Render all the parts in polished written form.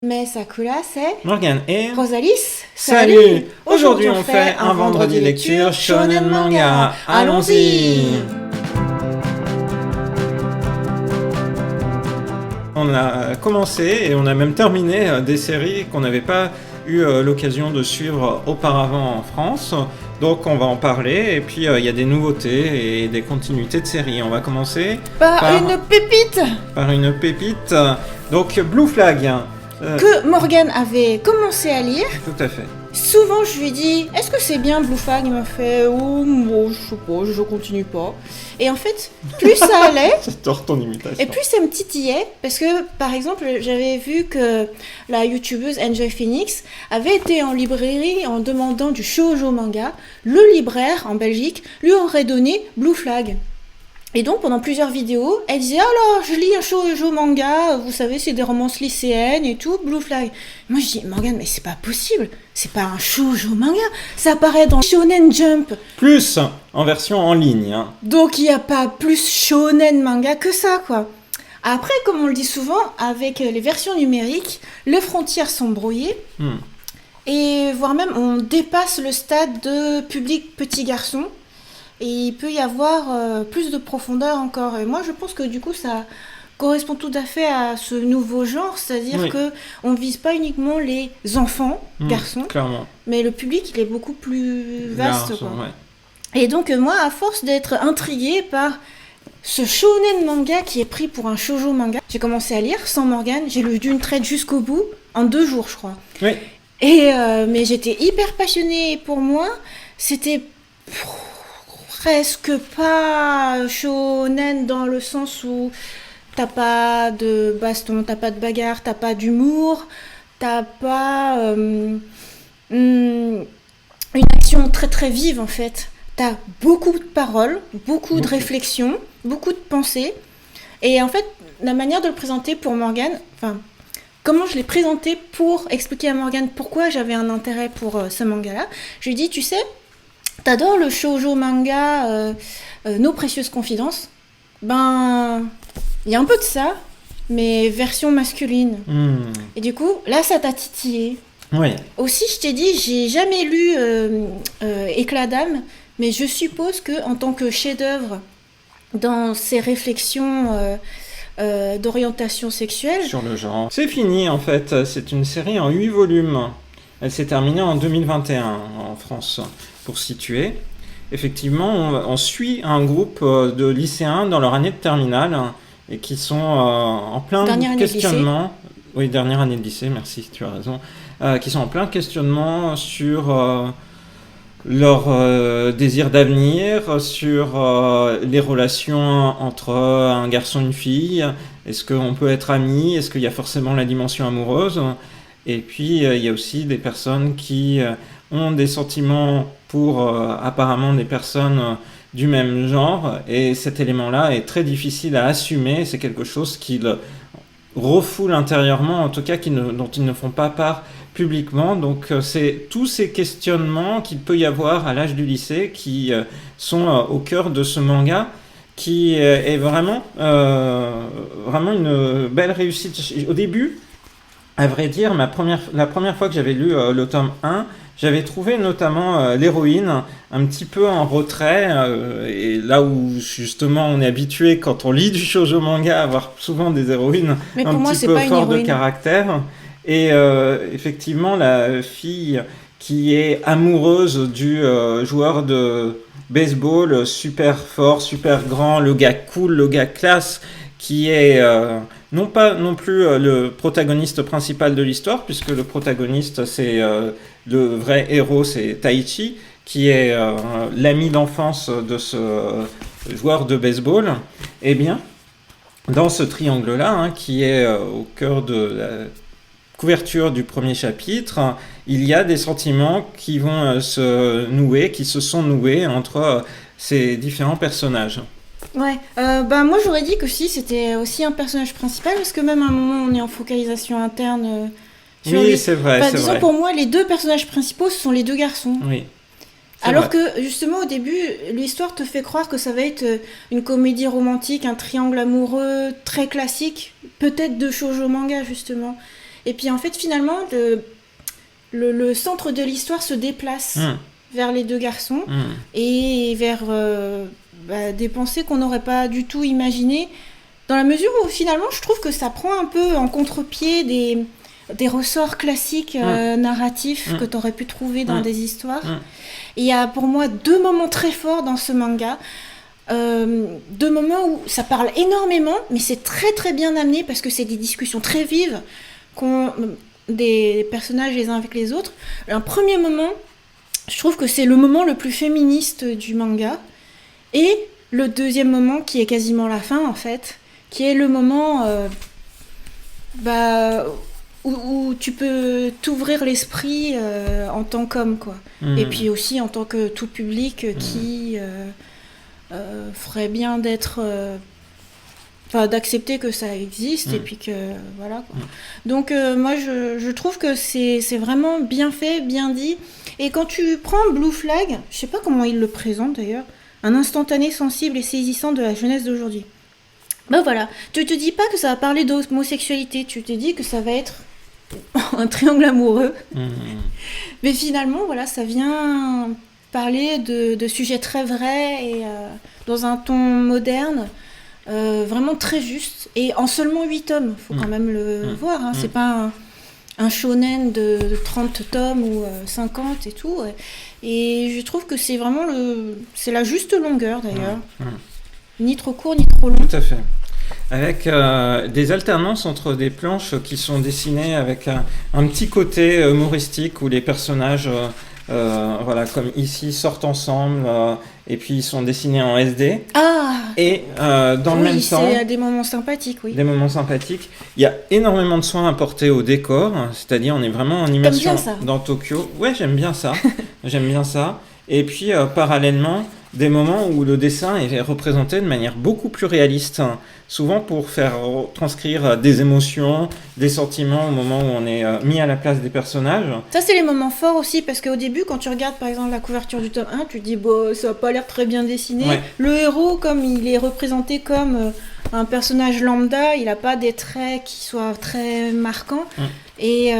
Mais Sakura, c'est Morgane et... Rosalis. Salut. Aujourd'hui on fait un vendredi lecture shonen manga. Allons-y. On a commencé et on a même terminé des séries qu'on n'avait pas eu l'occasion de suivre auparavant en France. Donc on va en parler et puis il y a des nouveautés et des continuités de séries. On va commencer par une pépite. Par une pépite. Donc Blue Flag. Que Morgane avait commencé à lire. Tout à fait. Souvent je lui ai dit, est-ce que c'est bien Blue Flag? Il m'a fait, oh, bon, je sais pas, je continue pas. Et en fait, plus ça allait, J'adore ton imitation. et plus ça me titillait, parce que par exemple, j'avais vu que la youtubeuse Enjoy Phoenix avait été en librairie en demandant du shoujo manga. Le libraire en Belgique lui aurait donné Blue Flag. Et donc, pendant plusieurs vidéos, elle disait « Alors, je lis un shoujo manga, vous savez, c'est des romances lycéennes et tout, Blue Flag. » Moi, je dis « Morgane, mais c'est pas possible, c'est pas un shoujo manga, ça apparaît dans Shonen Jump. » Plus en version en ligne. Donc, il n'y a pas plus shonen manga que ça, quoi. Après, comme on le dit souvent, avec les versions numériques, les frontières sont brouillées. Et voire même, on dépasse le stade de public petit garçon. Et il peut y avoir plus de profondeur encore. Et moi, je pense que du coup, ça correspond tout à fait à ce nouveau genre. C'est-à-dire qu'on ne vise pas uniquement les enfants, garçons, clairement. Mais le public, il est beaucoup plus vaste. Large, quoi. Ouais. Et donc, moi, à force d'être intriguée par ce shonen manga qui est pris pour un shoujo manga, j'ai commencé à lire sans Morgane. J'ai lu d'une traite jusqu'au bout, en 2 jours, je crois. Oui. Et, mais j'étais hyper passionnée. Et pour moi, c'était... presque pas shonen dans le sens où t'as pas de baston, t'as pas de bagarre, t'as pas d'humour, t'as pas une action très très vive en fait. T'as beaucoup de paroles, beaucoup de réflexions, beaucoup de pensées. Et en fait, la manière de le présenter pour Morgane, enfin, comment je l'ai présenté pour expliquer à Morgane pourquoi j'avais un intérêt pour ce manga-là, je lui ai dit, tu sais, t'adores le shoujo manga Nos Précieuses Confidences? Ben, il y a un peu de ça, mais version masculine. Et du coup, là, ça t'a titillé. Oui. Aussi, je t'ai dit, j'ai jamais lu Éclat d'âme, mais je suppose que en tant que chef-d'œuvre dans ses réflexions d'orientation sexuelle... Sur le genre. C'est fini, en fait. C'est une série en 8 volumes. Elle s'est terminée en 2021 en France. Pour situer, effectivement, on suit un groupe de lycéens dans leur année de terminale et qui sont en plein questionnement. Oui, dernière année de lycée, merci, tu as raison. Qui sont en plein questionnement sur leur désir d'avenir, sur les relations entre un garçon et une fille. Est-ce qu'on peut être amis? Est-ce qu'il y a forcément la dimension amoureuse? Et puis, il y a aussi des personnes qui ont des sentiments pour apparemment des personnes du même genre. Et cet élément-là est très difficile à assumer. C'est quelque chose qu'ils refoulent intérieurement, en tout cas dont ils ne font pas part publiquement. Donc, c'est tous ces questionnements qu'il peut y avoir à l'âge du lycée qui sont au cœur de ce manga, qui est vraiment une belle réussite. Au début, à vrai dire, la première fois que j'avais lu le tome 1, j'avais trouvé notamment l'héroïne un petit peu en retrait, et là où justement on est habitué quand on lit du shoujo manga à avoir souvent des héroïnes un petit peu fortes de caractère. Et effectivement, la fille qui est amoureuse du joueur de baseball super fort, super grand, le gars cool, le gars classe, qui est non pas non plus le protagoniste principal de l'histoire, puisque le protagoniste, c'est le vrai héros, c'est Taichi, qui est l'ami d'enfance de ce joueur de baseball. Eh bien, dans ce triangle-là, qui est au cœur de la couverture du premier chapitre, il y a des sentiments qui vont qui se sont noués entre ces différents personnages. Ouais, moi j'aurais dit que si c'était aussi un personnage principal, parce que même à un moment on est en focalisation interne sur lui. C'est vrai, c'est disons, vrai. pour moi, les 2 personnages principaux, ce sont les 2 garçons. Oui. Alors que justement au début, l'histoire te fait croire que ça va être une comédie romantique, un triangle amoureux très classique, peut-être de shoujo manga justement. Et puis en fait, finalement, le centre de l'histoire se déplace vers les deux garçons et vers des pensées qu'on n'aurait pas du tout imaginées, dans la mesure où finalement, je trouve que ça prend un peu en contre-pied des ressorts classiques narratifs que tu aurais pu trouver dans des histoires. Et il y a pour moi 2 moments très forts dans ce manga. 2 moments où ça parle énormément, mais c'est très très bien amené parce que c'est des discussions très vives qu'ont des personnages les uns avec les autres. Un premier moment, je trouve que c'est le moment le plus féministe du manga, et le deuxième moment qui est quasiment la fin en fait, qui est le moment où tu peux t'ouvrir l'esprit en tant qu'homme, quoi. Et puis aussi en tant que tout public qui ferait bien d'être d'accepter que ça existe et puis que voilà, quoi. Donc moi je trouve que c'est vraiment bien fait, bien dit. Et quand tu prends Blue Flag, je sais pas comment il le présente d'ailleurs, un instantané sensible et saisissant de la jeunesse d'aujourd'hui. Ben voilà, tu te dis pas que ça va parler d'homosexualité, tu te dis que ça va être un triangle amoureux. Mais finalement, voilà, ça vient parler de sujets très vrais et dans un ton moderne, vraiment très juste. Et en seulement 8 tomes, faut quand même le voir. Hein. C'est pas un shonen de 30 tomes ou 50 et tout. Et je trouve que c'est vraiment c'est la juste longueur d'ailleurs. Ni trop court, ni trop long. Tout à fait. Avec des alternances entre des planches qui sont dessinées avec un petit côté humoristique où les personnages, voilà, comme ici, sortent ensemble et puis ils sont dessinés en SD. Et dans le même temps, c'est des moments sympathiques, oui. Des moments sympathiques. Il y a énormément de soins apportés au décor, c'est-à-dire on est vraiment en immersion dans Tokyo. Ouais, j'aime bien ça. J'aime bien ça. Et puis parallèlement, des moments où le dessin est représenté de manière beaucoup plus réaliste, souvent pour faire transcrire des émotions, des sentiments au moment où on est mis à la place des personnages. Ça, c'est les moments forts aussi, parce qu'au début, quand tu regardes par exemple la couverture du tome 1, tu te dis ça n'a pas l'air très bien dessiné. Ouais. Le héros, comme il est représenté comme un personnage lambda, il n'a pas des traits qui soient très marquants. Et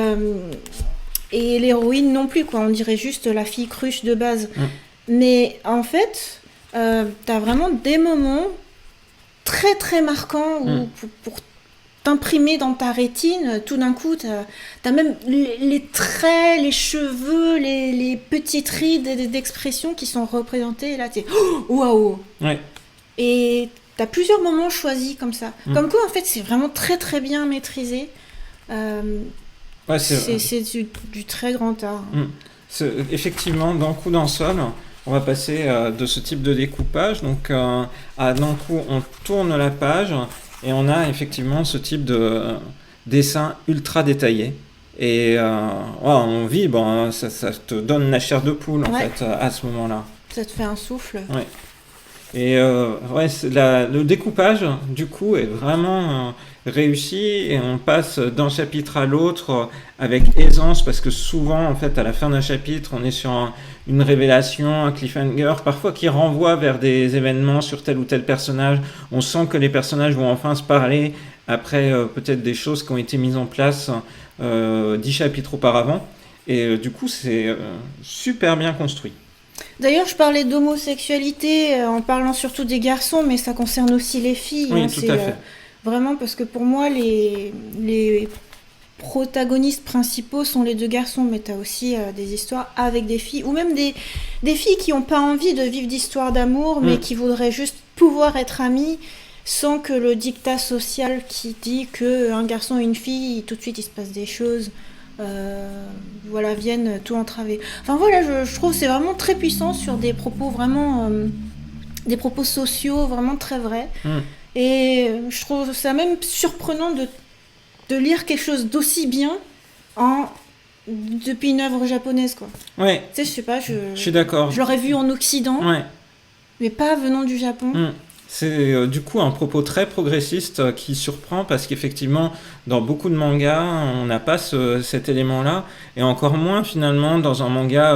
l'héroïne non plus, quoi. On dirait juste la fille cruche de base. Mais en fait, t'as vraiment des moments très très marquants où pour t'imprimer dans ta rétine, tout d'un coup, t'as même les traits, les cheveux, les petites rides d'expression qui sont représentées. Et là, t'es waouh! Ouais. Et t'as plusieurs moments choisis comme ça. Comme quoi, en fait, c'est vraiment très très bien maîtrisé. Ouais, c'est du très grand art. Effectivement, d'un coup d'un seul, on va passer de ce type de découpage. Donc, d'un coup, on tourne la page et on a effectivement ce type de dessin ultra détaillé. Et on vibre, hein, ça te donne la chair de poule en fait à ce moment-là. Ça te fait un souffle. Ouais. Et le découpage, du coup, est vraiment réussi et on passe d'un chapitre à l'autre avec aisance parce que souvent, en fait, à la fin d'un chapitre, on est sur une révélation, un cliffhanger, parfois qui renvoie vers des événements sur tel ou tel personnage. On sent que les personnages vont enfin se parler après peut-être des choses qui ont été mises en place 10 chapitres auparavant. Et du coup, c'est super bien construit. D'ailleurs, je parlais d'homosexualité en parlant surtout des garçons, mais ça concerne aussi les filles. Oui, tout à fait. Vraiment, parce que pour moi, les protagonistes principaux sont les 2 garçons, mais tu as aussi des histoires avec des filles, ou même des filles qui n'ont pas envie de vivre d'histoires d'amour, mais qui voudraient juste pouvoir être amies, sans que le dictat social qui dit qu'un garçon et une fille, tout de suite il se passe des choses... voilà, viennent tout entraver. Enfin voilà, je trouve que c'est vraiment très puissant sur des propos vraiment des propos sociaux vraiment très vrais. Et je trouve ça même surprenant de lire quelque chose d'aussi bien depuis une œuvre japonaise, quoi. Ouais. Tu sais, je sais pas, je suis d'accord. Je l'aurais vu en Occident, mais pas venant du Japon. C'est du coup un propos très progressiste qui surprend parce qu'effectivement, dans beaucoup de mangas, on n'a pas cet élément-là, et encore moins finalement dans un manga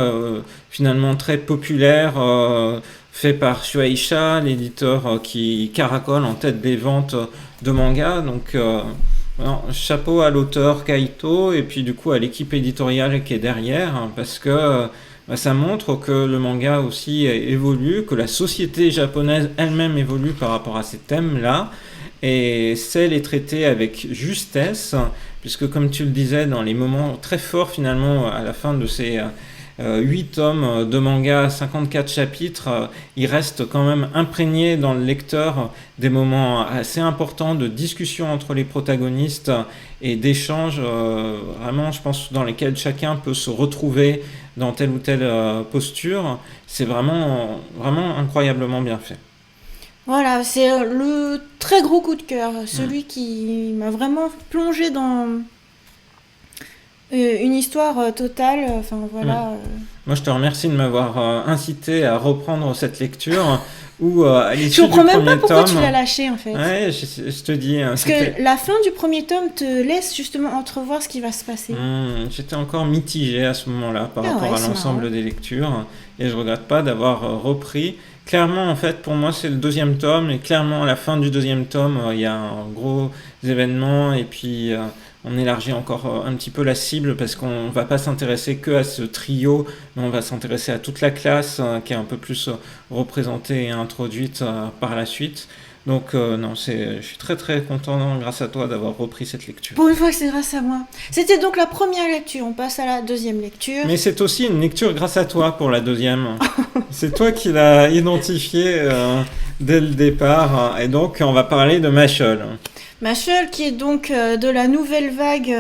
finalement très populaire fait par Shueisha, l'éditeur qui caracole en tête des ventes de mangas. Donc Alors, chapeau à l'auteur Kaito et puis du coup à l'équipe éditoriale qui est derrière, hein, parce que ça montre que le manga aussi évolue, que la société japonaise elle-même évolue par rapport à ces thèmes-là et sait les traiter avec justesse, puisque comme tu le disais, dans les moments très forts finalement à la fin de ces 8 tomes de manga, 54 chapitres, il reste quand même imprégné dans le lecteur des moments assez importants de discussion entre les protagonistes et d'échanges vraiment, je pense, dans lesquels chacun peut se retrouver dans telle ou telle posture. C'est vraiment, vraiment incroyablement bien fait. Voilà, c'est le très gros coup de cœur, celui qui m'a vraiment plongé dans une histoire totale. Enfin voilà. Moi, je te remercie de m'avoir incité à reprendre cette lecture ou à Je l'issue du comprends même pas premier pourquoi tu tome. l'as lâché en fait. Ouais, je te dis, hein, Parce c'était. que la fin du premier tome te laisse justement entrevoir ce qui va se passer. J'étais encore mitigé à ce moment-là par Ah rapport ouais, à c'est l'ensemble marrant. des lectures et je regrette pas d'avoir repris. Clairement, en fait, pour moi, c'est le deuxième tome et clairement, à la fin du deuxième tome, il y a un gros événement et puis on élargit encore un petit peu la cible parce qu'on va pas s'intéresser que à ce trio, mais on va s'intéresser à toute la classe qui est un peu plus représentée et introduite par la suite. Donc non, je suis très très content grâce à toi d'avoir repris cette lecture. Pour une fois que c'est grâce à moi. C'était donc la première lecture, on passe à la deuxième lecture. Mais c'est aussi une lecture grâce à toi pour la deuxième. C'est toi qui l'as identifié dès le départ. Et donc, on va parler de Mashle. Mashle, qui est donc de la nouvelle vague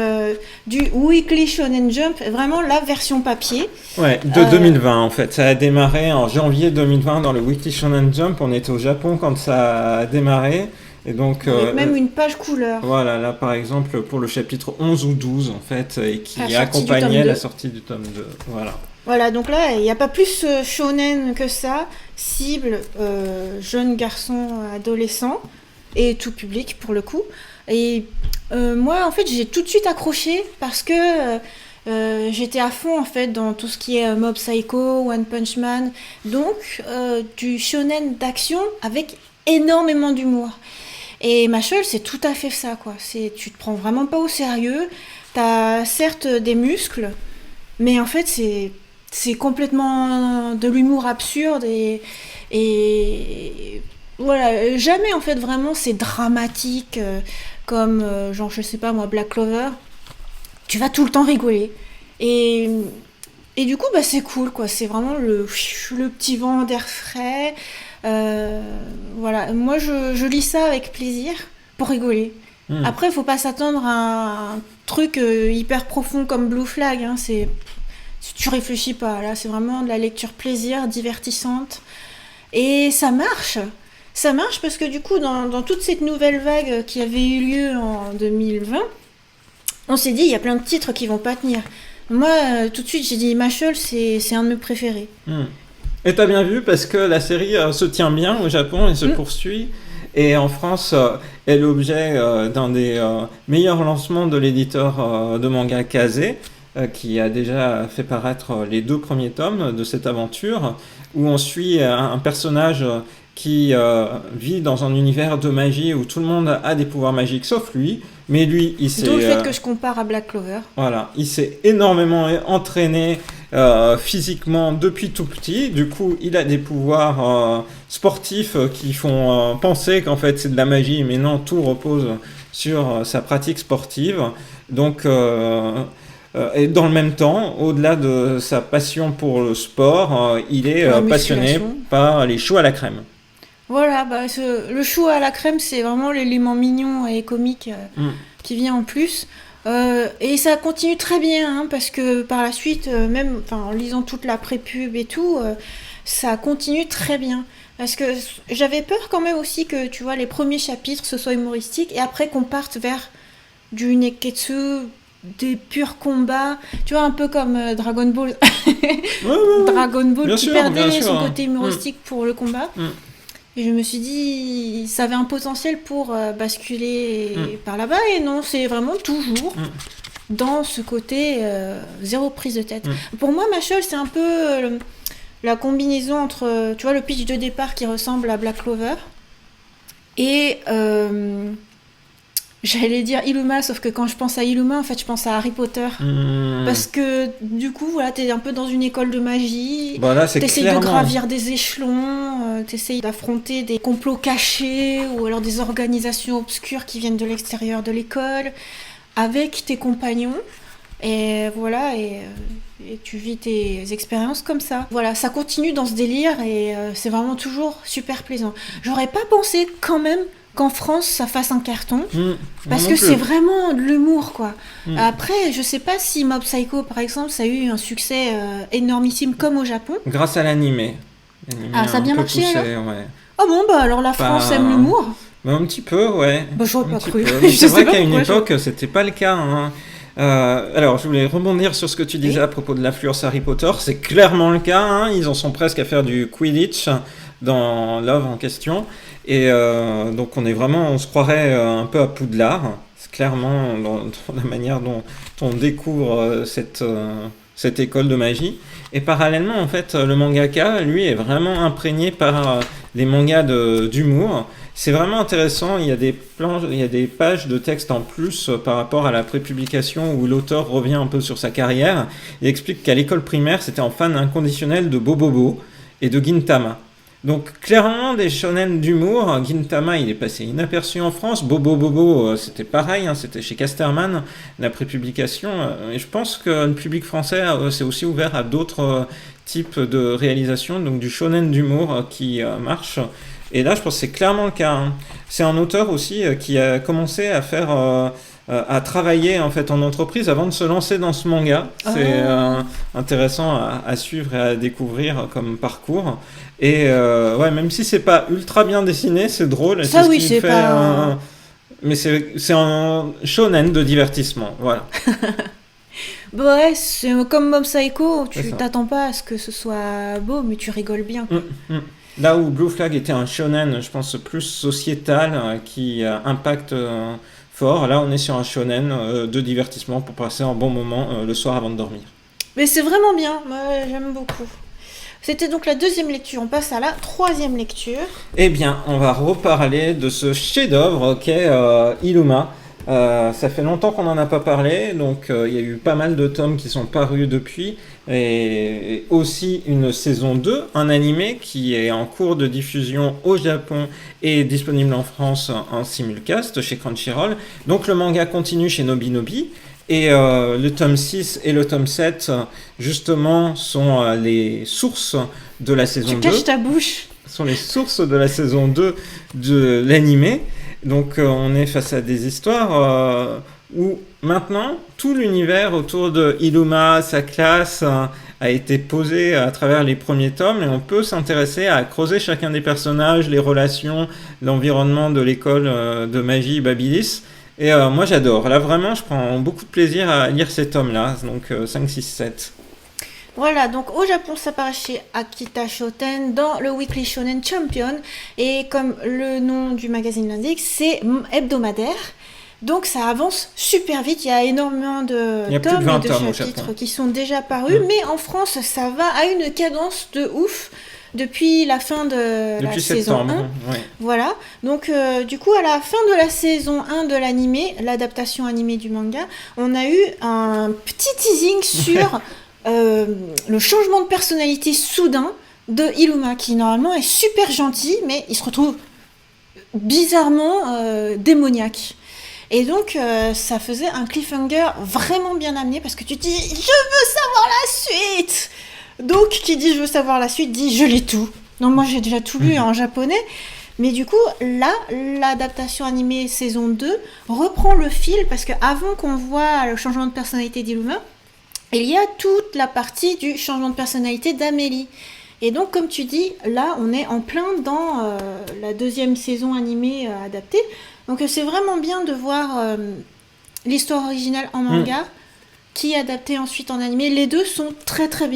du Weekly Shonen Jump, vraiment la version papier. Ouais, de 2020 en fait. Ça a démarré en janvier 2020 dans le Weekly Shonen Jump. On était au Japon quand ça a démarré. Et donc, Avec même une page couleur. voilà, là par exemple, pour le chapitre 11 ou 12 en fait, et qui La sortie du accompagnait tome la 2. sortie du tome 2. Voilà. Voilà, donc là, il n'y a pas plus shonen que ça. Cible, jeunes garçons, adolescents, et tout public pour le coup. Et moi, en fait, j'ai tout de suite accroché parce que j'étais à fond en fait dans tout ce qui est Mob Psycho, One Punch Man. Donc, du shonen d'action avec énormément d'humour. Et Mashle, c'est tout à fait ça, quoi. Tu te prends vraiment pas au sérieux. T'as certes des muscles, mais en fait, c'est complètement de l'humour absurde et voilà, jamais en fait vraiment c'est dramatique comme genre je sais pas moi Black Clover. Tu vas tout le temps rigoler et du coup bah c'est cool quoi, c'est vraiment le petit vent d'air frais. Voilà, moi je lis ça avec plaisir pour rigoler. Après, faut pas s'attendre à un truc hyper profond comme Blue Flag. Hein, tu réfléchis pas. Là, c'est vraiment de la lecture plaisir, divertissante. Et ça marche. Ça marche parce que du coup, dans toute cette nouvelle vague qui avait eu lieu en 2020, on s'est dit, il y a plein de titres qui vont pas tenir. Moi, tout de suite, j'ai dit, Mashle, c'est un de mes préférés. Et t'as bien vu parce que la série se tient bien au Japon et se poursuit. Et en France, est l'objet d'un des meilleurs lancements de l'éditeur de manga Kazé, qui a déjà fait paraître les 2 premiers tomes de cette aventure, où on suit un personnage qui vit dans un univers de magie où tout le monde a des pouvoirs magiques sauf lui, mais lui, il s'est... D'où le fait que je compare à Black Clover. Voilà, il s'est énormément entraîné physiquement depuis tout petit. Du coup, il a des pouvoirs sportifs qui font penser qu'en fait c'est de la magie, mais non, tout repose sur sa pratique sportive. Donc, et dans le même temps, au-delà de sa passion pour le sport, il est passionné par les choux à la crème. Voilà, bah, le chou à la crème, c'est vraiment l'élément mignon et comique qui vient en plus. Et ça continue très bien, hein, parce que par la suite, même en lisant toute la pré-pub et tout, ça continue très bien. Parce que j'avais peur quand même aussi que, tu vois, les premiers chapitres, ce soit humoristique, et après qu'on parte vers du neketsu, des purs combats, tu vois, un peu comme Dragon Ball. Dragon Ball bien qui sûr, perdait bien son sûr. côté humoristique pour le combat. Et je me suis dit, ça avait un potentiel pour basculer par là-bas, et non, c'est vraiment toujours dans ce côté zéro prise de tête. Pour moi, Mashle, c'est un peu la combinaison entre, tu vois, le pitch de départ qui ressemble à Black Clover, et J'allais dire Illuma, sauf que quand je pense à Illuma, en fait, je pense à Harry Potter. Parce que du coup, voilà, t'es un peu dans une école de magie. Bon, là, c'est T'essayes clairement... de gravir des échelons, t'essayes d'affronter des complots cachés ou alors des organisations obscures qui viennent de l'extérieur de l'école avec tes compagnons. Et voilà, et tu vis tes expériences comme ça. Voilà, ça continue dans ce délire et c'est vraiment toujours super plaisant. J'aurais pas pensé quand même qu'en France ça fasse un carton parce que c'est vraiment de l'humour quoi. Après, je sais pas si Mob Psycho par exemple ça a eu un succès énormissime comme au Japon. Grâce à l'animé. Ah, ça a bien marché poussé, alors ouais. Oh bon, bah alors la France aime l'humour. Bah, un petit peu, ouais. Bah, j'aurais pas cru. C'est vrai qu'à une époque, c'était pas le cas. Hein. Alors, je voulais rebondir sur ce que tu disais à propos de l'affluence Harry Potter. C'est clairement le cas. Hein. Ils en sont presque à faire du Quidditch dans l'œuvre en question. Et donc, on se croirait un peu à Poudlard. C'est clairement dans la manière dont on découvre cette école de magie. Et parallèlement, en fait, le mangaka, lui, est vraiment imprégné par les mangas d'humour. C'est vraiment intéressant, il y a des pages de texte en plus par rapport à la prépublication où l'auteur revient un peu sur sa carrière. Il explique qu'à l'école primaire, c'était un fan inconditionnel de Bobobo et de Gintama. Donc clairement des shonen d'humour. Gintama, il est passé inaperçu en France. Bobo, c'était pareil, hein, c'était chez Casterman, la prépublication. Et je pense que le public français s'est aussi ouvert à d'autres types de réalisations, donc du shonen d'humour qui marche. Et là, je pense que c'est clairement le cas. Hein. C'est un auteur aussi qui a commencé à faire, à travailler en fait en entreprise avant de se lancer dans ce manga. C'est intéressant à suivre et à découvrir comme parcours. Et ouais, même si c'est pas ultra bien dessiné, c'est drôle. Ça oui, c'est pas. Mais c'est un shonen de divertissement, voilà. Bah ouais, c'est comme Mob Psycho. Tu t'attends pas à ce que ce soit beau, mais tu rigoles bien. Là où Blue Flag était un shonen, je pense, plus sociétal, qui impacte fort, là on est sur un shonen de divertissement pour passer un bon moment le soir avant de dormir. Mais c'est vraiment bien, moi j'aime beaucoup. C'était donc la deuxième lecture, on passe à la troisième lecture. Eh bien, on va reparler de ce chef-d'œuvre qu'est Illuma. Ça fait longtemps qu'on n'en a pas parlé, donc il y a eu pas mal de tomes qui sont parus depuis, et aussi une saison 2, un animé qui est en cours de diffusion au Japon et disponible en France en simulcast chez Crunchyroll. Donc le manga continue chez Nobinobi, et le tome 6 et le tome 7, justement, sont les sources de la saison 2. Tu caches ta bouche. Sont les sources de la saison 2 de l'animé. Donc on est face à des histoires où maintenant tout l'univers autour de Illuma, sa classe, a été posé à travers les premiers tomes et on peut s'intéresser à creuser chacun des personnages, les relations, l'environnement de l'école de magie Babilis. Et moi j'adore. Là vraiment je prends beaucoup de plaisir à lire ces tomes-là, donc 5, 6, 7. Voilà, donc au Japon, ça paraît chez Akita Shoten dans le Weekly Shonen Champion. Et comme le nom du magazine l'indique, c'est hebdomadaire. Donc ça avance super vite. Il y a énormément de tomes et de chapitres qui sont déjà parus. Mais en France, ça va à une cadence de ouf depuis la fin de la saison 1. Ouais. Voilà. Donc du coup, à la fin de la saison 1 de l'animé, l'adaptation animée du manga, on a eu un petit teasing sur... le changement de personnalité soudain de Illuma, qui normalement est super gentil, mais il se retrouve bizarrement démoniaque. Et donc, ça faisait un cliffhanger vraiment bien amené, parce que tu te dis « Je veux savoir la suite !» Donc, qui dit « Je veux savoir la suite » dit « Je lis tout ». Non, moi j'ai déjà tout lu en japonais, mais du coup, là, l'adaptation animée saison 2 reprend le fil, parce qu'avant qu'on voit le changement de personnalité d'Illuma, il y a toute la partie du changement de personnalité d'Amélie. Et donc, comme tu dis, là, on est en plein dans la deuxième saison animée adaptée. Donc, c'est vraiment bien de voir l'histoire originale en manga, qui est adaptée ensuite en animé. Les deux sont très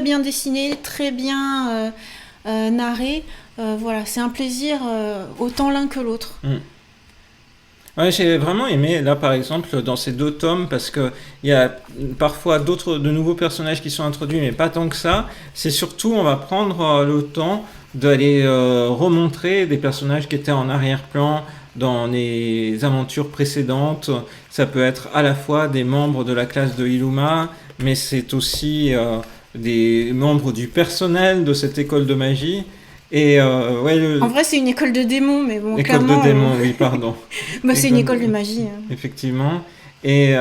bien dessinés, très bien narrés. Voilà, c'est un plaisir autant l'un que l'autre. Ouais, j'ai vraiment aimé, là par exemple, dans ces deux tomes, parce qu'il y a parfois de nouveaux personnages qui sont introduits, mais pas tant que ça. C'est surtout, on va prendre le temps d'aller remontrer des personnages qui étaient en arrière-plan, dans les aventures précédentes. Ça peut être à la fois des membres de la classe de Illuma, mais c'est aussi des membres du personnel de cette école de magie. Et En vrai, c'est une école de démons, mais bon, école clairement... de démons, oui, pardon. c'est une école de magie. Hein. Effectivement. Et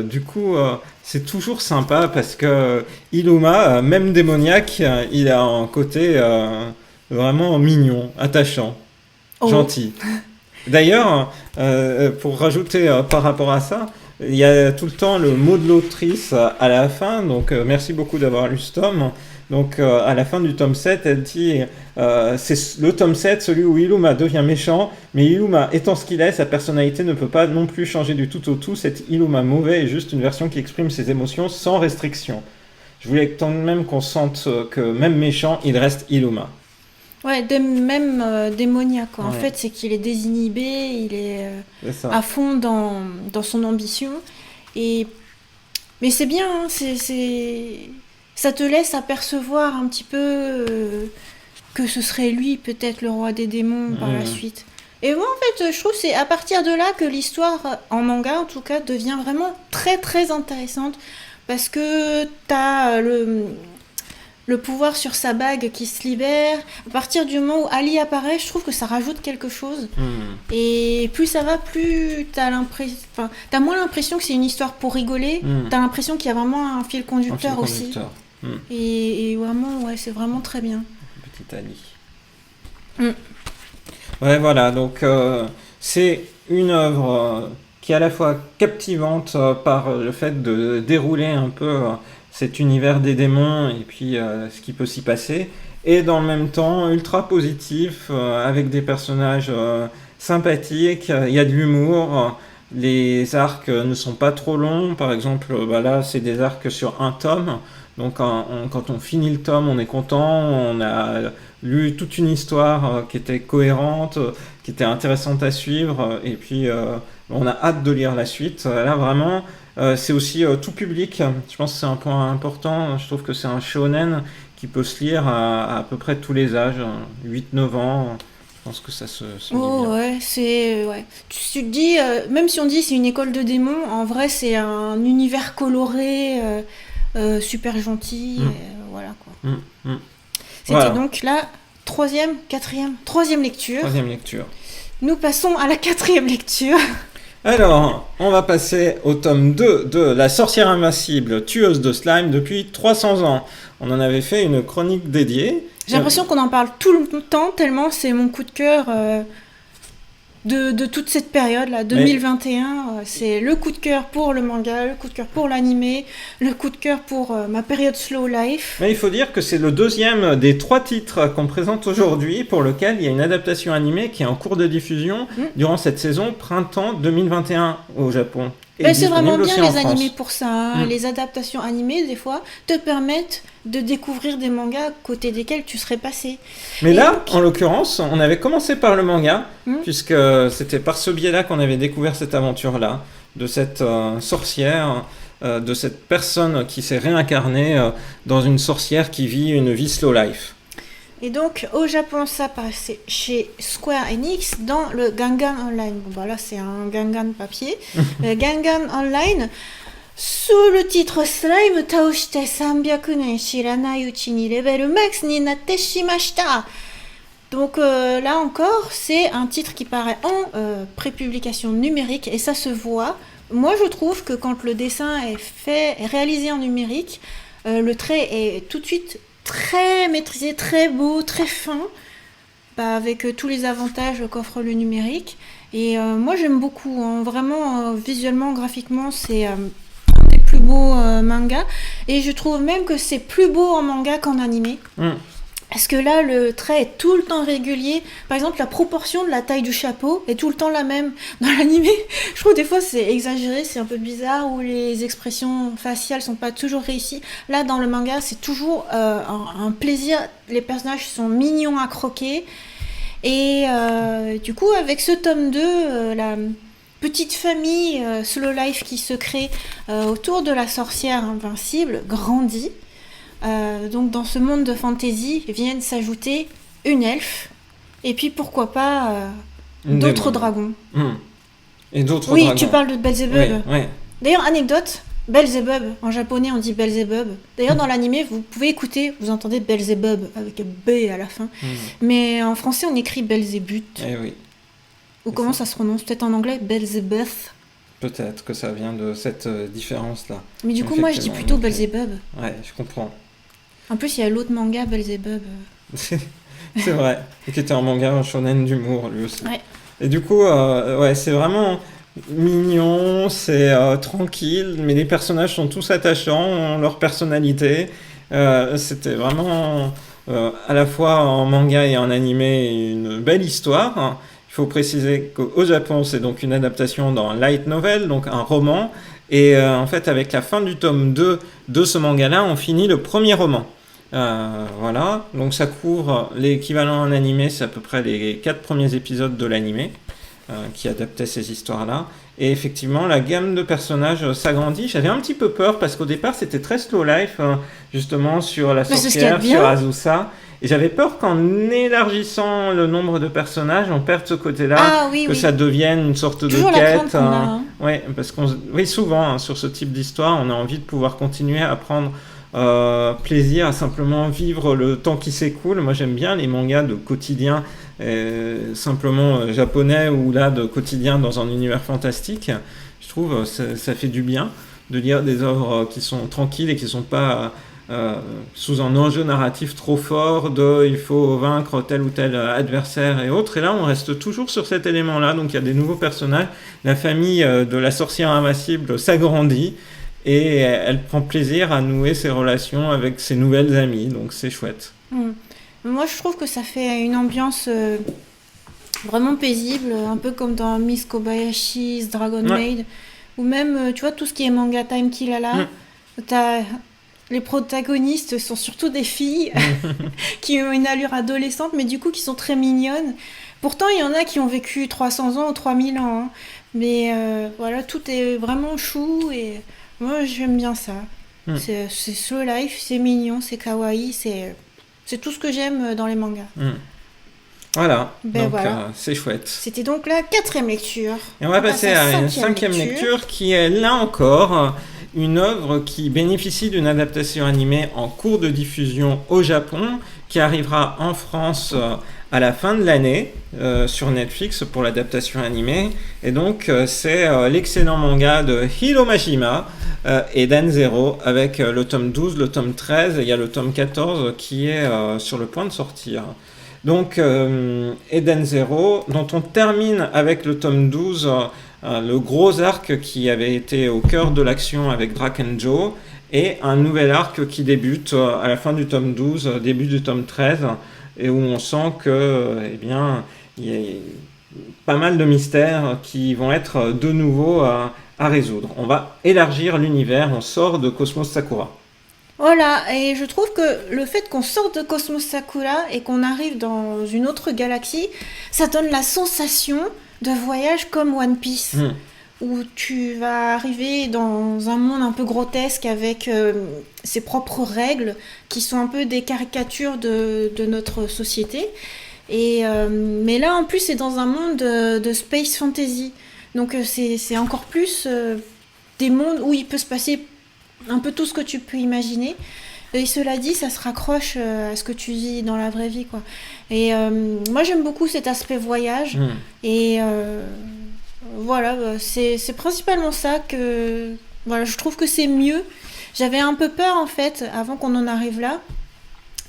du coup, c'est toujours sympa parce que Illuma, même démoniaque, il a un côté vraiment mignon, attachant, gentil. D'ailleurs, pour rajouter par rapport à ça, il y a tout le temps le mot de l'autrice à la fin, donc merci beaucoup d'avoir lu ce tome. Donc à la fin du tome 7, elle dit c'est le tome 7, celui où Illuma devient méchant, mais Illuma étant ce qu'il est, sa personnalité ne peut pas non plus changer du tout au tout. Cet Illuma mauvais est juste une version qui exprime ses émotions sans restriction. Je voulais quand même qu'on sente que même méchant, il reste Illuma. Ouais, même démoniaque. Quoi. En fait, c'est qu'il est désinhibé, il est à fond dans son ambition. Mais c'est bien, hein, ça te laisse apercevoir un petit peu que ce serait lui peut-être le roi des démons par la suite. Et moi en fait je trouve que c'est à partir de là que l'histoire en manga en tout cas devient vraiment très très intéressante parce que t'as le pouvoir sur sa bague qui se libère. À partir du moment où Ali apparaît, je trouve que ça rajoute quelque chose. Et plus ça va, plus t'as moins l'impression que c'est une histoire pour rigoler. T'as l'impression qu'il y a vraiment un fil conducteur aussi. Et vraiment, ouais, c'est vraiment très bien. Petite Ali. Ouais, voilà, donc c'est une œuvre qui est à la fois captivante par le fait de dérouler un peu cet univers des démons et puis ce qui peut s'y passer, et dans le même temps ultra positif, avec des personnages sympathiques, il y a de l'humour, les arcs ne sont pas trop longs, par exemple là c'est des arcs sur un tome. Donc quand on finit le tome, on est content, on a lu toute une histoire qui était cohérente, qui était intéressante à suivre, et puis on a hâte de lire la suite. Là vraiment, c'est aussi tout public, je pense que c'est un point important, je trouve que c'est un shonen qui peut se lire à peu près tous les âges, 8-9 ans, je pense que ça se lit bien. Ouais, c'est... Ouais. Tu te dis, même si on dit c'est une école de démons, en vrai c'est un univers coloré... super gentil, voilà quoi. C'était donc la troisième lecture. Troisième lecture. Nous passons à la 4e lecture. Alors, on va passer au tome 2 de La sorcière invincible, tueuse de slime depuis 300 ans. On en avait fait une chronique dédiée. J'ai l'impression qu'on en parle tout le temps, tellement c'est mon coup de cœur de toute cette période-là, 2021. C'est le coup de cœur pour le manga, le coup de cœur pour l'animé, le coup de cœur pour ma période slow life. Mais il faut dire que c'est le deuxième des 3 titres qu'on présente aujourd'hui pour lequel il y a une adaptation animée qui est en cours de diffusion durant cette saison printemps 2021 au Japon. C'est vraiment bien les animés pour ça. Hein. Les adaptations animées, des fois, te permettent de découvrir des mangas à côté desquels tu serais passé. Mais là, en l'occurrence, on avait commencé par le manga, puisque c'était par ce biais-là qu'on avait découvert cette aventure-là, de cette sorcière, de cette personne qui s'est réincarnée dans une sorcière qui vit une vie slow life. Et donc, au Japon, ça passait chez Square Enix dans le Gangan Online. Bon, là, c'est un Gangan papier. Gangan Online, sous le titre Slime Taoshite 300 nen shiranai uchi ni level max ni natte shimashita. Donc là encore, c'est un titre qui paraît en prépublication numérique et ça se voit. Moi, je trouve que quand le dessin est réalisé en numérique, le trait est tout de suite très maîtrisé, très beau, très fin, avec tous les avantages qu'offre le numérique. Et moi j'aime beaucoup, hein. Vraiment visuellement, graphiquement, c'est un des plus beaux mangas. Et je trouve même que c'est plus beau en manga qu'en animé. Parce que là, le trait est tout le temps régulier. Par exemple, la proportion de la taille du chapeau est tout le temps la même. Dans l'animé, je trouve des fois c'est exagéré, c'est un peu bizarre, ou les expressions faciales sont pas toujours réussies. Là, dans le manga, c'est toujours un plaisir. Les personnages sont mignons à croquer. Et du coup, avec ce tome 2, la petite famille slow life qui se crée autour de la sorcière invincible grandit. Donc dans ce monde de fantasy viennent s'ajouter une elfe et puis pourquoi pas d'autres dragons. Et d'autres Oui, dragons. tu parles de Belzébub. Oui. D'ailleurs, anecdote, Belzébub, en japonais on dit Belzébub. D'ailleurs, dans l'animé, vous pouvez écouter, vous entendez Belzébub avec un B à la fin. Mais en français, on écrit Belzébuth. Eh oui. Ou comment ça se prononce? Peut-être en anglais, Belzébuth. Peut-être que ça vient de cette différence-là. Mais du coup, moi, je dis plutôt Belzébub. Ouais, je comprends. En plus, il y a l'autre manga, Belzébub. C'est vrai. Et qui était un manga un shonen d'humour, lui aussi. Ouais. Et du coup, ouais, c'est vraiment mignon, c'est tranquille, mais les personnages sont tous attachants, ont leur personnalité. C'était vraiment à la fois en manga et en animé une belle histoire. Il faut préciser qu'au Japon, c'est donc une adaptation dans light novel, donc un roman. Et en fait, avec la fin du tome 2 de ce manga-là, on finit le premier roman. Voilà, donc ça couvre l'équivalent en animé, c'est à peu près les 4 premiers épisodes de l'animé qui adaptaient ces histoires-là. Et effectivement, la gamme de personnages s'agrandit. J'avais un petit peu peur parce qu'au départ, c'était très slow life, justement sur la sorcière, sur Azusa. Et j'avais peur qu'en élargissant le nombre de personnages, on perde ce côté-là, ça devienne une sorte toujours de quête. Ouais, parce souvent, sur ce type d'histoire, on a envie de pouvoir continuer à prendre plaisir à simplement vivre le temps qui s'écoule. Moi, j'aime bien les mangas de quotidien, simplement japonais, ou là, de quotidien dans un univers fantastique. Je trouve ça fait du bien de lire des œuvres qui sont tranquilles et qui ne sont pas sous un enjeu narratif trop fort il faut vaincre tel ou tel adversaire et autres. Et là, on reste toujours sur cet élément-là. Donc, il y a des nouveaux personnages. La famille de la sorcière invincible s'agrandit. Et elle prend plaisir à nouer ses relations avec ses nouvelles amies, donc c'est chouette. Moi, je trouve que ça fait une ambiance vraiment paisible, un peu comme dans Miss Kobayashi's Dragon Maid, ou même, tu vois, tout ce qui est manga Time Kill les protagonistes sont surtout des filles qui ont une allure adolescente, mais du coup qui sont très mignonnes. Pourtant, il y en a qui ont vécu 300 ans ou 3000 ans, hein. Mais voilà, tout est vraiment chou et... Moi, j'aime bien ça. C'est slow life, c'est mignon, c'est kawaii, c'est tout ce que j'aime dans les mangas. Voilà, donc voilà. c'est chouette. C'était donc la 4e lecture. Et on va passer à une 5e lecture qui est là encore une œuvre qui bénéficie d'une adaptation animée en cours de diffusion au Japon, qui arrivera en France à la fin de l'année sur Netflix pour l'adaptation animée. Et donc c'est l'excellent manga de Hiro Mashima et Dan Zero, avec le tome 12, le tome 13, et il y a le tome 14 qui est sur le point de sortir. Donc Eden Zero, dont on termine avec le tome 12, le gros arc qui avait été au cœur de l'action avec Drakenjo, et un nouvel arc qui débute à la fin du tome 12, début du tome 13, et où on sent que, il y a pas mal de mystères qui vont être de nouveau à résoudre. On va élargir l'univers, on sort de Cosmos Sakura. Voilà, et je trouve que le fait qu'on sorte de Cosmos Sakura et qu'on arrive dans une autre galaxie, ça donne la sensation de voyage comme One Piece, où tu vas arriver dans un monde un peu grotesque avec ses propres règles, qui sont un peu des caricatures de notre société. Mais là, en plus, c'est dans un monde de space fantasy. Donc, c'est encore plus des mondes où il peut se passer un peu tout ce que tu peux imaginer. Et cela dit, ça se raccroche à ce que tu vis dans la vraie vie, quoi. Et moi, j'aime beaucoup cet aspect voyage. Et voilà, c'est principalement ça que... Voilà, je trouve que c'est mieux. J'avais un peu peur, en fait, avant qu'on en arrive là,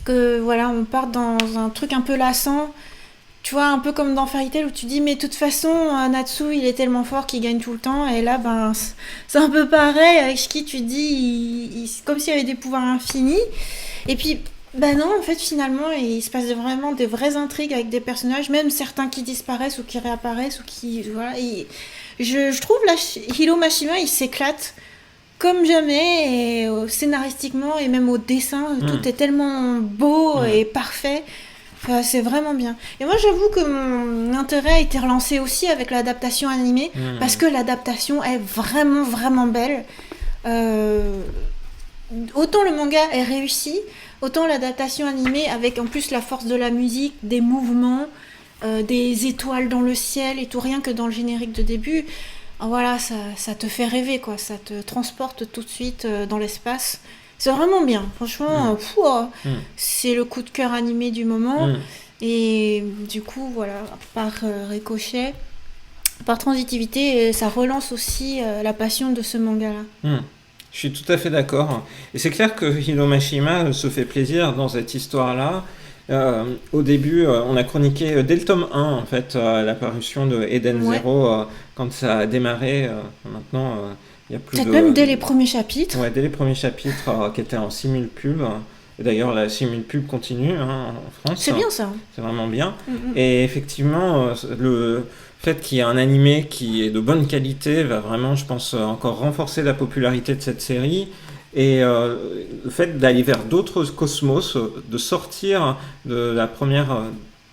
que voilà, on parte dans un truc un peu lassant. Tu vois, un peu comme dans Fairy Tail où tu dis, mais de toute façon, Natsu, il est tellement fort qu'il gagne tout le temps. Et là, c'est un peu pareil avec Shiki, tu te dis, comme s'il y avait des pouvoirs infinis. Et puis, non, en fait, finalement, il se passe vraiment des vraies intrigues avec des personnages, même certains qui disparaissent ou qui réapparaissent ou qui... Voilà. Je trouve, là, Hiro Mashima, il s'éclate comme jamais, et, scénaristiquement et même au dessin. Tout est tellement beau et parfait. Enfin, c'est vraiment bien. Et moi, j'avoue que mon intérêt a été relancé aussi avec l'adaptation animée, parce que l'adaptation est vraiment, vraiment belle. Autant le manga est réussi, autant l'adaptation animée, avec en plus la force de la musique, des mouvements, des étoiles dans le ciel et tout, rien que dans le générique de début. Voilà, ça te fait rêver, quoi. Ça te transporte tout de suite dans l'espace. C'est vraiment bien. Franchement, c'est le coup de cœur animé du moment. Et du coup, voilà, par ricochet, par transitivité, ça relance aussi la passion de ce manga-là. Je suis tout à fait d'accord. Et c'est clair que Hiro Mashima se fait plaisir dans cette histoire-là. Au début, on a chroniqué dès le tome 1, en fait, l'apparition de Eden Zero, quand ça a démarré. Maintenant, il y a plus peut-être même dès les premiers chapitres. Ouais, dès les premiers chapitres qui étaient en simul-pub. Et d'ailleurs, la simul-pub continue en France. C'est bien ça. C'est vraiment bien. Et effectivement, le fait qu'il y ait un animé qui est de bonne qualité va vraiment, je pense, encore renforcer la popularité de cette série. Et le fait d'aller vers d'autres cosmos, de sortir de la première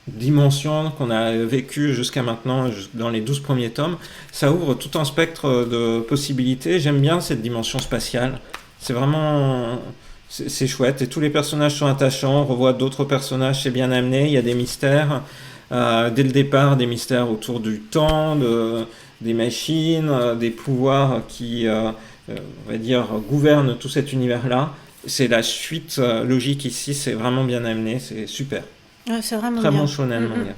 dimension qu'on a vécue jusqu'à maintenant, dans les 12 premiers tomes, ça ouvre tout un spectre de possibilités. J'aime bien cette dimension spatiale. C'est vraiment... C'est chouette. Et tous les personnages sont attachants. On revoit d'autres personnages, c'est bien amené. Il y a des mystères. Dès le départ, des mystères autour du temps, des machines, des pouvoirs qui... on va dire, gouverne tout cet univers-là. C'est la suite logique ici, c'est vraiment bien amené, c'est super. C'est vraiment très bien. Bon shonen manga.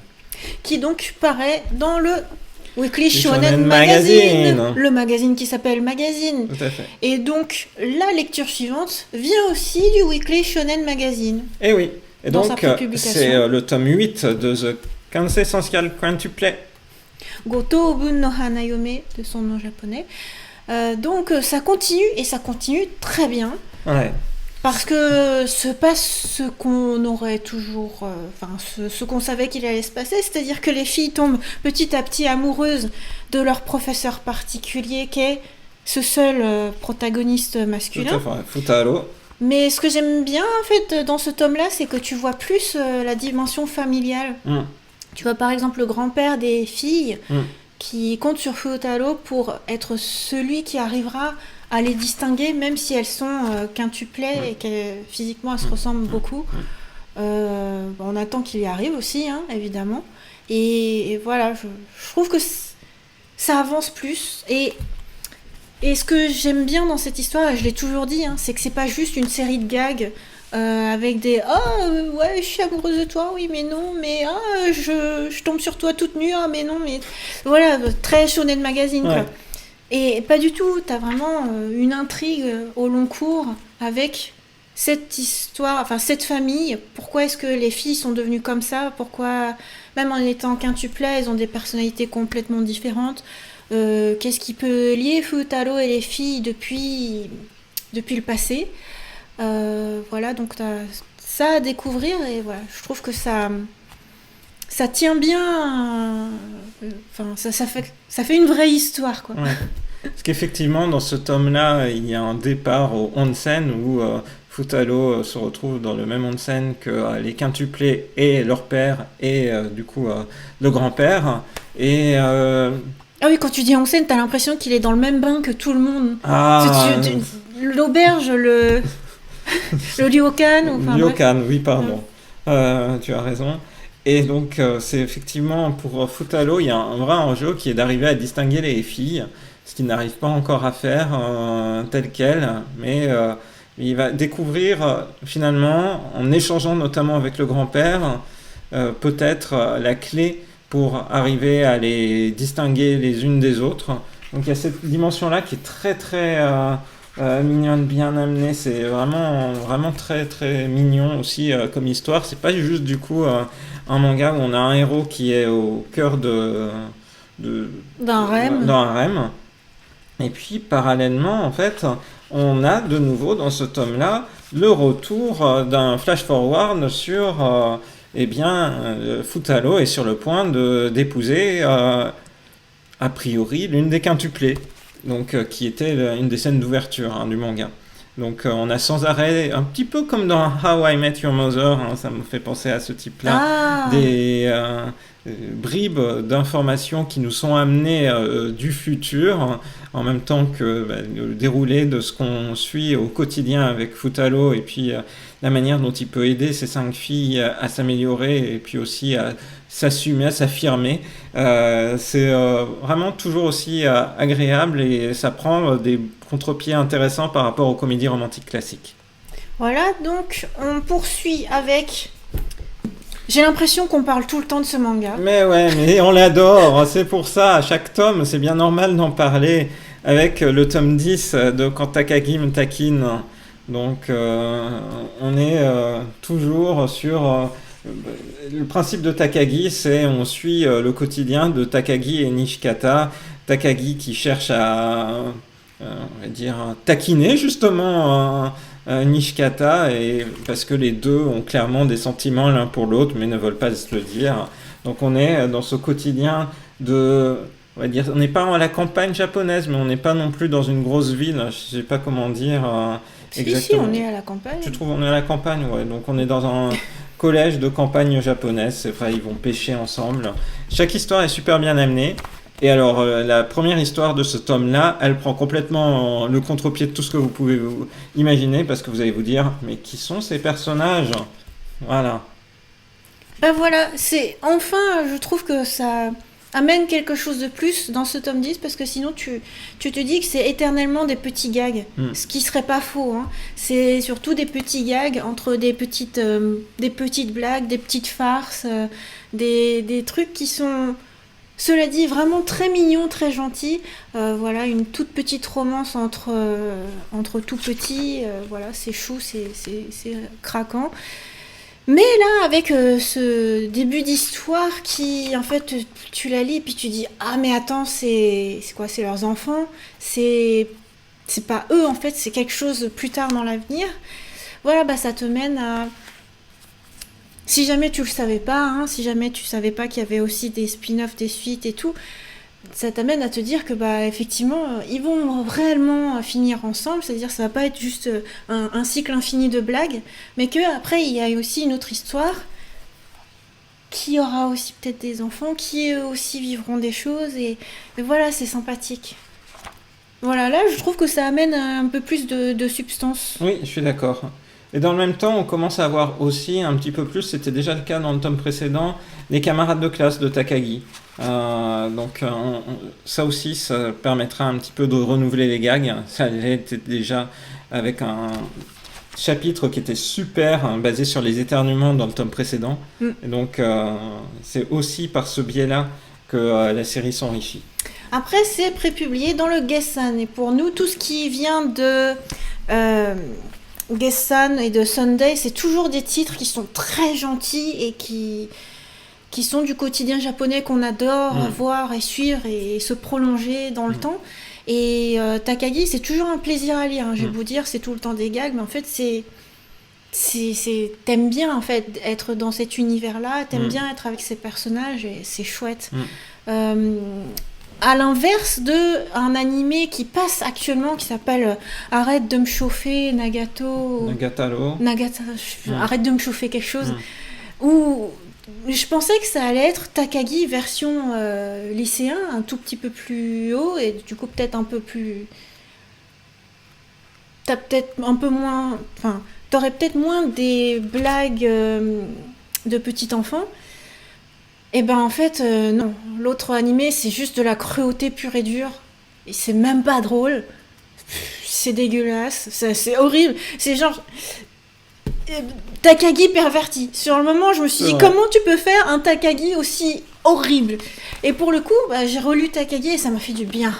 Qui donc paraît dans le Weekly Shonen Magazine, le magazine qui s'appelle Magazine. Tout à fait. Et donc la lecture suivante vient aussi du Weekly Shonen Magazine. Et oui, et donc c'est le tome 8 de The Quintessential Quintuple. Goto Obun no Hanayome, de son nom japonais. Donc ça continue, et ça continue très bien. Ouais. Parce que se passe ce qu'on aurait toujours... ce qu'on savait qu'il allait se passer, c'est-à-dire que les filles tombent petit à petit amoureuses de leur professeur particulier, qui est ce seul protagoniste masculin. Tout à fait, Futaro. Mais ce que j'aime bien, en fait, dans ce tome-là, c'est que tu vois plus la dimension familiale. Tu vois, par exemple, le grand-père des filles... qui compte sur Futaro pour être celui qui arrivera à les distinguer, même si elles sont quintuplées et que physiquement elles se ressemblent beaucoup. On attend qu'il y arrive aussi, hein, évidemment. Et voilà, je trouve que ça avance plus. Et ce que j'aime bien dans cette histoire, et je l'ai toujours dit, hein, c'est que c'est pas juste une série de gags avec des ouais, je suis amoureuse de toi, oui mais non, mais je tombe sur toi toute nue, mais non, mais voilà, très shonen magazine quoi. Et pas du tout, t'as vraiment une intrigue au long cours avec cette histoire, enfin cette famille. Pourquoi est-ce que les filles sont devenues comme ça, pourquoi même en étant quintuplées elles ont des personnalités complètement différentes, qu'est-ce qui peut lier Futaro et les filles depuis le passé. Voilà, donc t'as ça à découvrir, et voilà, je trouve que ça tient bien, ça fait une vraie histoire quoi. Parce qu'effectivement dans ce tome là il y a un départ au onsen où Futaro se retrouve dans le même onsen que les quintuplés et leur père et du coup le grand-père, et ah oui, quand tu dis onsen, t'as l'impression qu'il est dans le même bain que tout le monde. L'auberge, le ryokan, ryokan, oui, pardon. Tu as raison. Et donc, c'est effectivement, pour Futaro, il y a un vrai enjeu qui est d'arriver à distinguer les filles, ce qu'il n'arrive pas encore à faire tel quel, mais il va découvrir, finalement, en échangeant notamment avec le grand-père, peut-être la clé pour arriver à les distinguer les unes des autres. Donc, il y a cette dimension-là qui est très, très... mignonne, bien amenée, c'est vraiment, vraiment très très mignon aussi comme histoire. C'est pas juste du coup un manga où on a un héros qui est au cœur d'un harem. Et puis parallèlement, en fait, on a de nouveau dans ce tome-là le retour d'un flash forward sur Futaro est sur le point d'épouser a priori l'une des quintuplées. Donc, qui était une des scènes d'ouverture du manga. Donc, on a sans arrêt, un petit peu comme dans How I Met Your Mother, ça me fait penser à ce type-là, des bribes d'informations qui nous sont amenées du futur, en même temps que le déroulé de ce qu'on suit au quotidien avec Futaro, et puis la manière dont il peut aider ces 5 filles à s'améliorer, et puis aussi à s'assumer, à s'affirmer. C'est vraiment toujours aussi agréable, et ça prend des contre-pieds intéressants par rapport aux comédies romantiques classiques. Voilà, donc on poursuit avec... J'ai l'impression qu'on parle tout le temps de ce manga. Mais ouais, mais on l'adore, c'est pour ça, à chaque tome, c'est bien normal d'en parler, avec le tome 10 de Quand Takagi me taquine. Donc on est toujours sur... le principe de Takagi, c'est on suit le quotidien de Takagi et Nishikata. Takagi qui cherche à, on va dire, taquiner justement Nishikata, et parce que les deux ont clairement des sentiments l'un pour l'autre, mais ne veulent pas se le dire. Donc on est dans ce quotidien de... On va dire, on n'est pas à la campagne japonaise, mais on n'est pas non plus dans une grosse ville. Je ne sais pas comment dire exactement. Si, on est à la campagne. Tu trouves on est à la campagne, ouais. Donc on est dans un collège de campagne japonaise. C'est vrai, ils vont pêcher ensemble. Chaque histoire est super bien amenée. Et alors, la première histoire de ce tome-là, elle prend complètement le contre-pied de tout ce que vous pouvez vous imaginer, parce que vous allez vous dire, mais qui sont ces personnages? Voilà. Ben voilà, c'est enfin, je trouve que ça amène quelque chose de plus dans ce tome 10, parce que sinon tu te dis que c'est éternellement des petits gags, ce qui serait pas faux, hein. C'est surtout des petits gags entre des petites blagues, des petites farces, des trucs qui sont, cela dit, vraiment très mignons, très gentils. Voilà, une toute petite romance entre tout petits, voilà, c'est chou, c'est craquant. Mais là, avec ce début d'histoire qui, en fait, tu la lis et puis tu dis « Ah, mais attends, c'est quoi? C'est leurs enfants? C'est pas eux, en fait, c'est quelque chose plus tard dans l'avenir. » Voilà, bah ça te mène à... Si jamais tu le savais pas, hein, si jamais tu savais pas qu'il y avait aussi des spin-offs, des suites et tout, ça t'amène à te dire que bah effectivement ils vont réellement finir ensemble, c'est-à-dire ça va pas être juste un cycle infini de blagues, mais que après il y a aussi une autre histoire qui aura aussi peut-être des enfants qui eux aussi vivront des choses, et voilà, c'est sympathique. Voilà, là je trouve que ça amène un peu plus de substance. Oui, je suis d'accord. Et dans le même temps, on commence à avoir aussi un petit peu plus, c'était déjà le cas dans le tome précédent, les camarades de classe de Takagi. Donc ça aussi, ça permettra un petit peu de renouveler les gags. Ça était déjà avec un chapitre qui était super, hein, basé sur les éternuements dans le tome précédent. Et donc c'est aussi par ce biais-là que la série s'enrichit. Après, c'est prépublié dans le Gessan, et pour nous, tout ce qui vient de... Gessan et de Sunday, c'est toujours des titres qui sont très gentils et qui sont du quotidien japonais qu'on adore voir et suivre et se prolonger dans le temps. Et Takagi, c'est toujours un plaisir à lire, hein. Je vais vous dire, c'est tout le temps des gags, mais en fait, t'aimes bien en fait être dans cet univers-là, t'aimes bien être avec ces personnages, et c'est chouette. À l'inverse de un animé qui passe actuellement, qui s'appelle Arrête de me chauffer, Nagatoro. Arrête de me chauffer quelque chose, où je pensais que ça allait être Takagi version lycéen, un tout petit peu plus haut, et du coup peut-être un peu plus... T'as peut-être un peu moins... Enfin, t'aurais peut-être moins des blagues de petit enfant. Et ben en fait, non. L'autre animé, c'est juste de la cruauté pure et dure. Et c'est même pas drôle. C'est dégueulasse. C'est horrible. C'est genre... Takagi perverti. Sur le moment, je me suis dit, comment tu peux faire un Takagi aussi horrible? Et pour le coup, bah, j'ai relu Takagi et ça m'a fait du bien.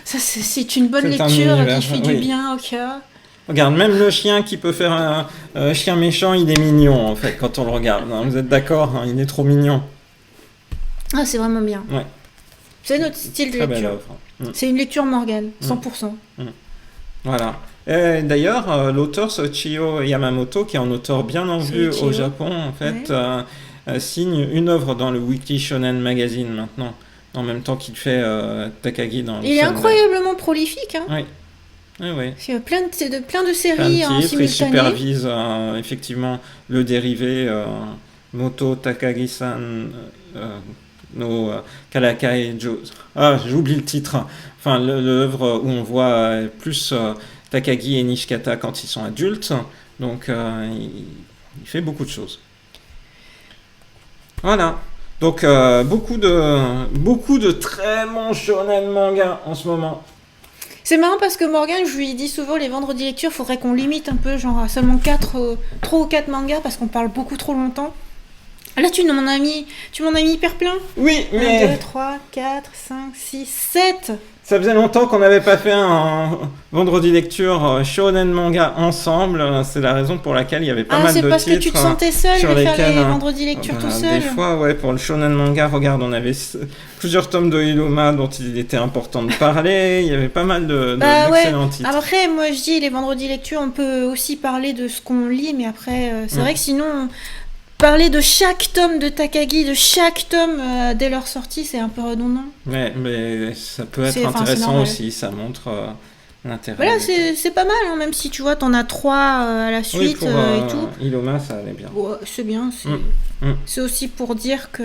Ça, c'est une bonne lecture qui fait du bien au cœur. Regarde, même le chien qui peut faire un chien méchant, il est mignon en fait quand on le regarde. Hein, vous êtes d'accord, hein, il est trop mignon. Ah, c'est vraiment bien. Ouais. C'est notre style de lecture. C'est une lecture Morgane, 100%. Voilà. Et d'ailleurs, l'auteur Soichiro Yamamoto, qui est un auteur bien en vue au Japon, en fait, signe une œuvre dans le Weekly Shonen Magazine maintenant, en même temps qu'il fait Takagi dans le Il est incroyablement prolifique, hein. Oui. Oui. Il y a plein de séries en simultané. Il supervise effectivement le dérivé Moto Takagi-san no Kalakai Joe. Ah, j'oublie le titre. Enfin, l'œuvre où on voit plus Takagi et Nishikata quand ils sont adultes. Donc, il fait beaucoup de choses. Voilà. Donc, beaucoup de très bons shonen manga en ce moment. C'est marrant parce que Morgane, je lui dis souvent les vendredis lecture, faudrait qu'on limite un peu, genre à seulement 3 ou 4 mangas parce qu'on parle beaucoup trop longtemps. Là, tu m'en as mis hyper plein. Oui, mais 1, 2, 3, 4, 5, 6, 7. ça faisait longtemps qu'on n'avait pas fait un vendredi lecture shonen manga ensemble. C'est la raison pour laquelle il y avait pas mal de titres. Ah, c'est parce que tu te sentais seul sur de faire lesquels, les vendredis lecture tout seul. Des fois, ouais, pour le shonen manga, regarde, on avait plusieurs tomes de Hiloma dont il était important de parler. Il y avait pas mal d'excellents titres. Après, moi je dis les vendredis lecture, on peut aussi parler de ce qu'on lit, mais après, c'est vrai que sinon, parler de chaque tome de Takagi, de chaque tome dès leur sortie, c'est un peu redondant. Ouais, mais ça peut être intéressant aussi, ça montre l'intérêt. Voilà, c'est pas mal, hein, même si tu vois, t'en as 3 à la suite pour, et tout. Hiloma, ça allait bien. Ouais, c'est bien, c'est aussi pour dire que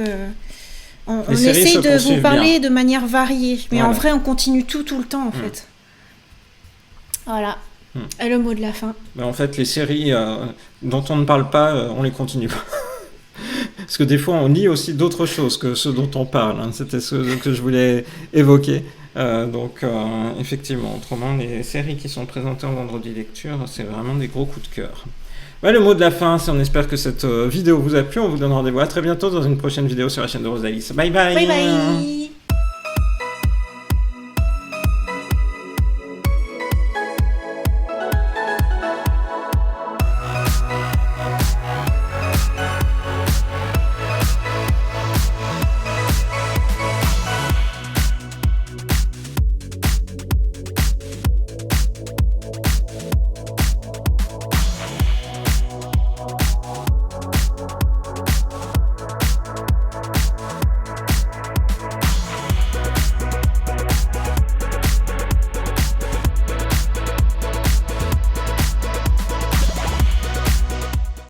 on Les séries essaye se de vous poursuivent parler bien. de manière variée, mais Voilà. en vrai, on continue tout le temps, en fait. Voilà. Et le mot de la fin. Mais en fait, les séries dont on ne parle pas, on les continue pas. Parce que des fois, on lit aussi d'autres choses que ce dont on parle. Hein. C'était ce que je voulais évoquer. Donc, effectivement, autrement, les séries qui sont présentées en vendredi lecture, c'est vraiment des gros coups de cœur. Ouais, le mot de la fin, c'est on espère que cette vidéo vous a plu. On vous donne rendez-vous à très bientôt dans une prochaine vidéo sur la chaîne de Rosalis. Bye bye. Bye bye.